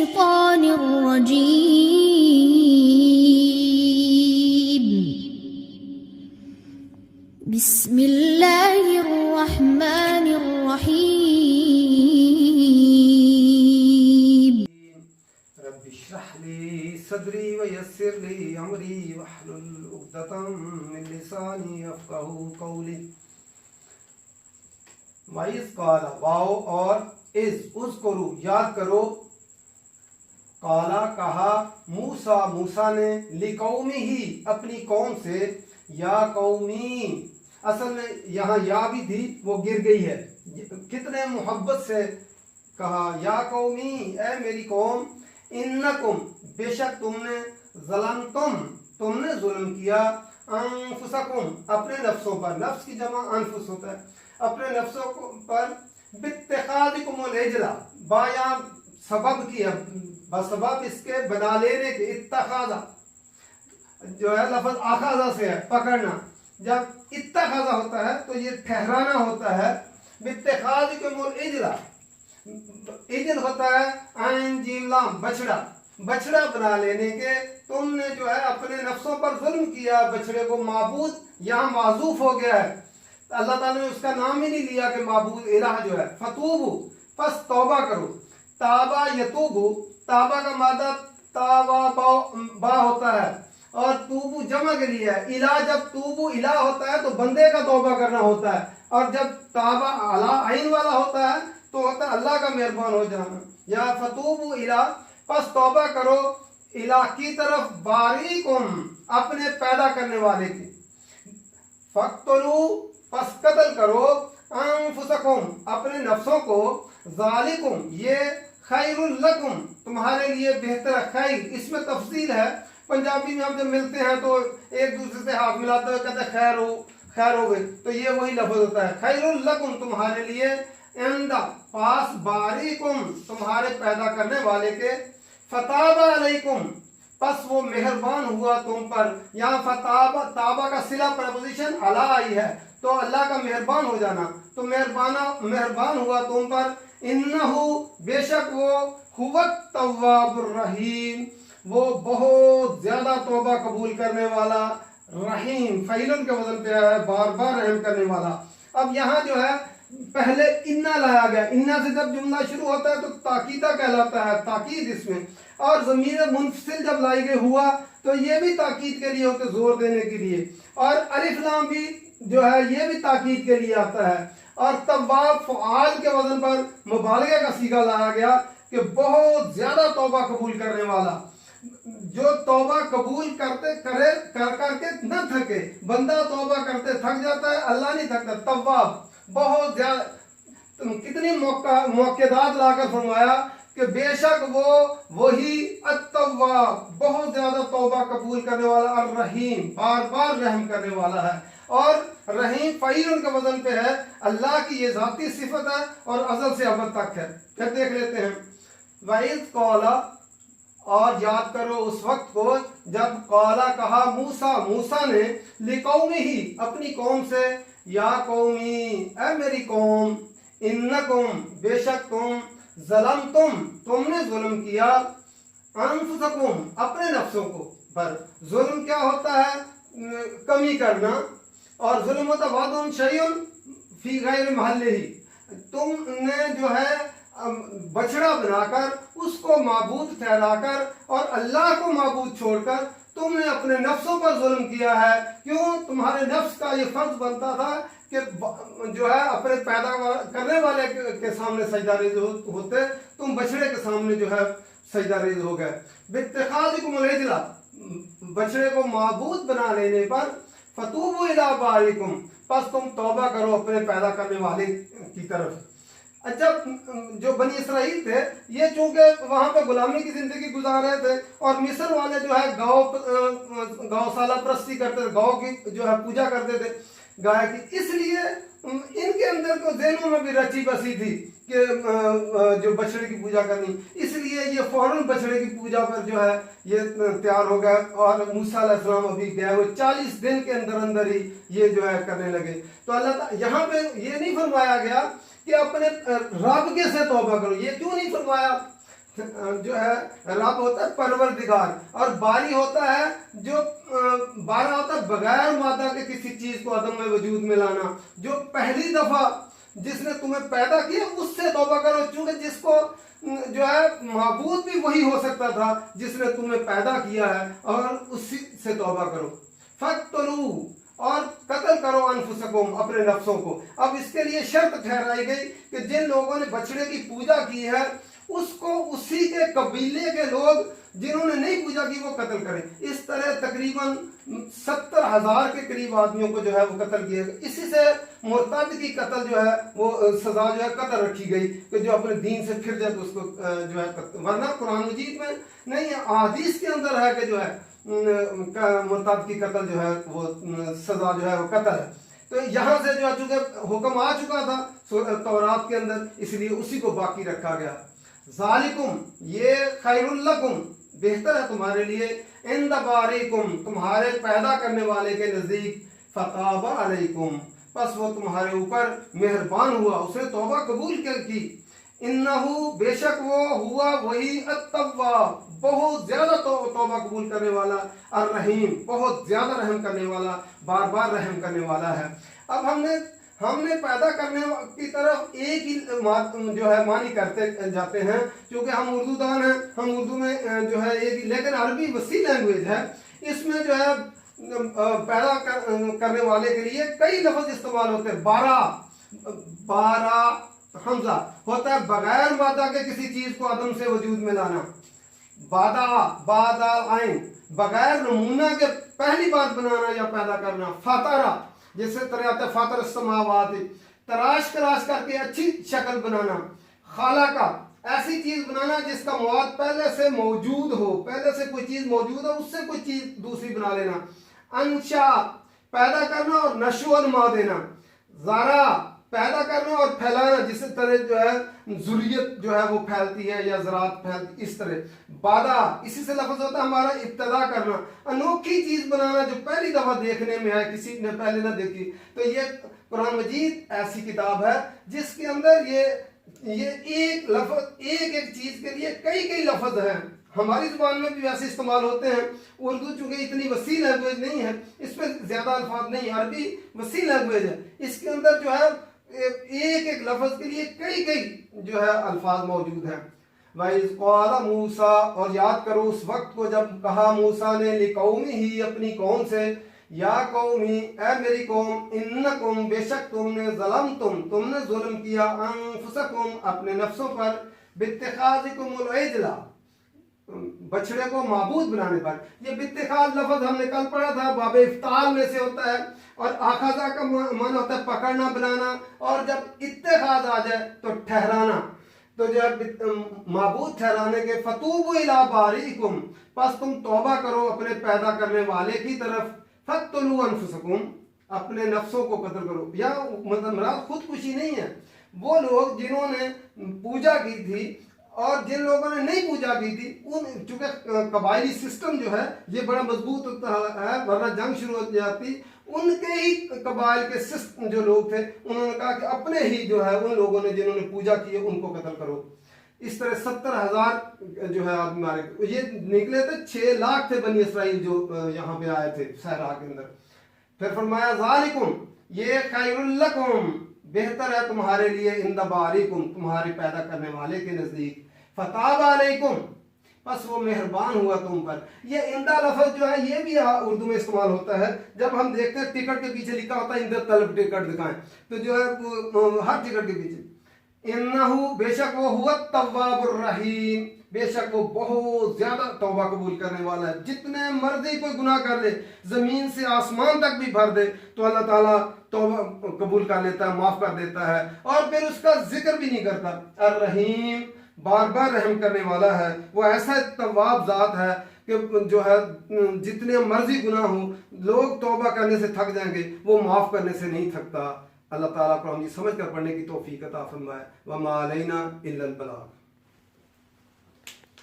الشيطان الرجيم بسم الله الرحمن الرحيم رب اشرح لي صدري ويسر لي امري واحلل عقدة من لساني يفقهوا قولي. وَإِذْ قَالَ واو اور اذکرو یاد کرو، قالا کہا، موسیٰ موسیٰ نے، لِقَوْمِهِ اپنی قوم سے، یا قومی، اصل میں یہاں یا بھی تھی وہ گر گئی ہے، کتنے محبت سے کہا، یا قومی اے میری قوم، انکم بے شک تم نے، ظلمتم تم نے ظلم کیا، انفسکم اپنے نفسوں پر، نفس کی جمع انفس ہوتا ہے، اپنے نفسوں پر، باتخاذکم العجلہ بایا سبب کیا، بسبب اس کے بنا لینے کے، اتخاذہ جو ہے لفظ آخاذہ سے ہے پکڑنا، جب اتخاذہ ہوتا ہے تو یہ ٹھہرانا ہوتا ہے، باتخاذکم العجلہ، عجل ہوتا ہے عین جیم لام بچڑا، بچڑا بنا لینے کے تم نے جو ہے اپنے نفسوں پر ظلم کیا، بچڑے کو معبود یہاں معذوف ہو گیا ہے، اللہ تعالیٰ نے اس کا نام ہی نہیں لیا کہ معبود الہ جو ہے، فتوبو پس توبہ کرو، تابا یتوبو، تابا کا مادہ تابا با ہوتا ہے اور توبو جمع کے لیے ہے، الہ جب توبو الہ ہوتا ہے تو بندے کا توبہ کرنا ہوتا ہے، اور جب تابا عین والا ہوتا ہے تو ہوتا ہے اللہ کا مہربان ہو جانا، یا فتوبو الہ پس توبہ کرو، الہ کی طرف، باریکم اپنے پیدا کرنے والے کی، فقتلو پس قتل کرو، انفسکم اپنے نفسوں کو، ذالکم یہ خیر لکم تمہارے لیے بہتر ہے، خیر اس میں تفصیل ہے، پنجابی میں ہم جب ملتے ہیں تو ایک دوسرے سے ہاتھ ملاتے ہوئے کہتے ہیں خیر ہو گئے، تو یہ وہی لفظ ہوتا ہے، خیر لکم تمہارے لیے، عندہ پاس، باریکم تمہارے پیدا کرنے والے کے، فتاب علیکم پس وہ مہربان ہوا تم پر، یہاں تابہ کا صلہ پریپوزیشن علی آئی ہے تو اللہ کا مہربان ہو جانا، تو مہربان ہوا تم پر، انہو بے شک وہ، هو التواب الرحیم وہ بہت زیادہ توبہ قبول کرنے والا، رحیم فعیلن کے وزن پہ آیا ہے، بار بار رحم کرنے والا. اب یہاں جو ہے پہلے انا لایا گیا، انا سے جب جملہ شروع ہوتا ہے تو تاکیدہ کہلاتا ہے، تاکید اس میں، اور ضمیر منفصل جب لائی گئی ہوا تو یہ بھی تاکید کے لیے ہوتے، زور دینے کے لیے، اور الف لام بھی جو ہے یہ بھی تاکید کے لیے آتا ہے، اور تواب فعال کے وزن پر مبالغہ کا صیغہ لایا گیا کہ بہت زیادہ توبہ قبول کرنے والا، جو توبہ قبول کر کے نہ تھکے، بندہ توبہ کرتے تھک جاتا ہے، اللہ نہیں تھکتا، تواب بہت زیادہ، کتنی موقعات لا کر فرمایا کہ بے شک وہ وہی التواب بہت زیادہ توبہ قبول کرنے والا، الرحیم بار بار رحم کرنے والا ہے، اور رحیم فعیل ان کے وزن پہ ہے، اللہ کی یہ ذاتی صفت ہے اور ازل سے ابد تک ہے. پھر دیکھ لیتے ہیں، وَإِذْ قَالَ اور یاد کرو اس وقت کو جب قالا کہا، موسیٰ نے، لِقَوْمِهِ اپنی قوم سے، یا قومی اے میری قوم، انکم بے شک تم، ظلمتم تم نے ظلم کیا، انفسکم اپنے نفسوں کو پر، ظلم کیا ہوتا ہے؟ کمی کرنا، اور ظلم ہوتا وعدن شیئن فی غیر محلہ، تم نے جو ہے بچڑا بنا کر اس کو معبود ٹھہرا کر اور اللہ کو معبود چھوڑ کر تم نے اپنے نفسوں پر ظلم کیا ہے. کیوں؟ تمہارے نفس کا یہ فرض بنتا تھا کہ جو ہے اپنے پیدا کرنے والے کے سامنے سجدہ ریز ہوتے، تم بچڑے کے سامنے جو ہے سجدہ ریز ہو گئے، باتخاذکم العجلہ بچڑے کو معبود بنا لینے پر، فتوبوا الی باریکم پس تم توبہ کرو اپنے پیدا کرنے والے کی طرف. اچھا، جو بنی اسرائیل تھے یہ چونکہ وہاں پہ غلامی کی زندگی گزار رہے تھے، اور مصر والے جو ہے گاؤ سالہ پرستی کرتے تھے، گاؤں کی جو ہے پوجا کرتے تھے گائے کی، اس لیے ان کے اندر کو ذہنوں میں بھی رچی بسی تھی کہ جو بچڑے کی پوجا کرنی، اس لیے یہ فوراً بچڑے کی پوجا پر جو ہے یہ تیار ہو گئے، اور موسیٰ علیہ السلام ابھی گئے وہ 40 دن کے اندر ہی یہ جو ہے کرنے لگے. تو اللہ تعالیٰ یہاں پہ یہ نہیں فرمایا گیا کہ اپنے رب کے سے توبہ کرو، یہ کیوں نہیں فرمایا؟ جو ہے رب ہوتا ہے پروردگار، اور باری ہوتا ہے جو بارہ ہوتا ہے بغیر مادہ کے کسی چیز کو عدم میں وجود میں لانا. جو پہلی دفعہ جس نے تمہیں پیدا کیا اس سے توبہ کرو، چونکہ جس کو جو ہے معبود بھی وہی ہو سکتا تھا جس نے تمہیں پیدا کیا ہے، اور اسی سے توبہ کرو. فَاقْتُلُوا، اور قتل کرو انفسکم، اپنے نفسوں کو. اب اس کے لیے شرط ٹھہرائی گئی کہ جن لوگوں نے بچڑے کی پوجا کی ہے اس کو اسی کے قبیلے کے لوگ جنہوں نے نہیں پوجا کی وہ قتل کریں. اس طرح تقریباً 70,000 کے قریب آدمیوں کو جو ہے وہ قتل کیا گیا. اسی سے مرتد کی قتل جو ہے وہ سزا جو ہے قتل رکھی گئی کہ جو اپنے دین سے پھر جائے تو اس کو جو ہے ورنہ قرآن مجید میں نہیں ہے، احادیث کے اندر ہے کہ جو ہے مرتد کی قتل جو ہے وہ سزا جو ہے وہ قتل ہے. تو یہاں سے جو ہے چونکہ حکم آ چکا تھا تورات کے اندر، اس لیے اسی کو باقی رکھا گیا. ذالکم، یہ خیر لکم، بہتر ہے تمہارے لیے، عند باریکم، تمہارے پیدا کرنے والے کے نزدیک، فتاب علیکم، پس وہ تمہارے اوپر مہربان ہوا، اس نے توبہ قبول کی. انہو، بے شک وہ ہوا وہی التواب، بہت زیادہ توبہ قبول کرنے والا، الرحیم، بہت زیادہ رحم کرنے والا، بار بار رحم کرنے والا ہے. اب ہم نے پیدا کرنے کی طرف ایک ہی جو ہے معنی کرتے جاتے ہیں، کیونکہ ہم اردو دان ہیں، ہم اردو میں جو ہے ایک، لیکن عربی وسیع لینگویج ہے، اس میں جو ہے پیدا کرنے والے کے لیے کئی لفظ استعمال ہوتے ہیں. بارہ حمزہ ہوتا ہے بغیر مادہ کے کسی چیز کو عدم سے وجود میں لانا. بادہ عین، بغیر نمونہ کے پہلی بار بنانا یا پیدا کرنا. فاترہ، جس سے طرح آتا ہے فاتر السماوات، تراش کر کے اچھی شکل بنانا. خالقہ، ایسی چیز بنانا جس کا مواد پہلے سے موجود ہو، پہلے سے کوئی چیز موجود ہو اس سے کوئی چیز دوسری بنا لینا. انشا، پیدا کرنا اور نشو و نما دینا. زارا، پیدا کرنا اور پھیلانا، جس طرح جو ہے ذریت جو ہے وہ پھیلتی ہے یا زراعت پھیلتی، اس طرح. بادہ، اسی سے لفظ ہوتا ہے ہمارا ابتدا کرنا، انوکھی چیز بنانا جو پہلی دفعہ دیکھنے میں ہے، کسی نے پہلے نہ دیکھی. تو یہ قرآن مجید ایسی کتاب ہے جس کے اندر یہ ایک لفظ، ایک چیز کے لیے کئی لفظ ہیں. ہماری زبان میں بھی ویسے استعمال ہوتے ہیں. اردو چونکہ اتنی وسیع لینگویج نہیں ہے، اس میں زیادہ الفاظ نہیں. عربی وسیع لینگویج ہے، اس کے اندر جو ہے ایک لفظ کے لیے کئی جو ہے الفاظ موجود ہیں. وَإِذْ قَالَ مُوسَىٰ، اور یاد کرو اس وقت کو جب کہا موسیٰ نے لِقَوْمِهِ، اپنی قوم سے، یا قومی، اے میری قوم، انکم، بے شک تم نے، ظلمتم، تم نے ظلم کیا، انفسکم، اپنے نفسوں پر، باتخاذکم العجل، بچڑے کو معبود بنانے پر. یہ باتخاذ لفظ ہم نے کل پڑھا تھا، باب افتعال میں سے ہوتا ہے، اور آخذہ کا معنی ہوتا ہے پکڑنا، بنانا، اور جب اتخاذ آ جائے تو ٹھہرانا. تو جب معبود ٹھہرانے کے، فتوبوا الی باریکم، پس تم توبہ کرو اپنے پیدا کرنے والے کی طرف. فاقتلوا انفسکم، اپنے نفسوں کو قتل کرو. یا مراد خودکشی نہیں ہے، وہ لوگ جنہوں نے پوجا کی تھی اور جن لوگوں نے نہیں پوجا کی تھی، چونکہ قبائلی سسٹم جو ہے یہ بڑا مضبوط ہوتا ہے، ورنہ جنگ شروع ہو جاتی. ان کے ہی قبائل کے سسٹم جو لوگ تھے انہوں نے کہا کہ اپنے ہی جو ہے ان لوگوں نے جنہوں نے پوجا کی ہے ان کو قتل کرو. اس طرح 70,000 جو ہے آدمی مارے. یہ نکلے تھے 6 لاکھ تھے بنی اسرائیل جو یہاں پہ آئے تھے صحرا کے اندر. پھر فرمایا ذالکم، یہ خیر لکم، بہتر ہے تمہارے لیے، عند باریکم، تمہارے پیدا کرنے والے کے نزدیک. فتاب علیکم، پس وہ مہربان ہوا تم پر. یہ اندہ لفظ جو ہے یہ بھی اردو میں استعمال ہوتا ہے. جب ہم دیکھتے ہیں ٹکٹ کے پیچھے لکھا ہوتا ہے اندہ طلب ٹکٹ دکھائیں، تو جو ہے ہر ٹکٹ کے پیچھے انہو، بے شک وہ ہوا التواب الرحیم، بے شک وہ بہت زیادہ توبہ قبول کرنے والا ہے. جتنے مرضی کوئی گناہ کر لے، زمین سے آسمان تک بھی بھر دے تو اللہ تعالیٰ توبہ قبول کر لیتا ہے، معاف کر دیتا ہے، اور پھر اس کا ذکر بھی نہیں کرتا. الرحیم، بار بار رحم کرنے والا ہے. وہ ایسا تواب ذات ہے کہ جو ہے جتنے مرضی گناہ ہوں، لوگ توبہ کرنے سے تھک جائیں گے، وہ معاف کرنے سے نہیں تھکتا. اللہ تعالیٰ کو ہم یہ سمجھ کر پڑھنے کی توفیق عطا فرمائے. وما علینا الا البلاغ.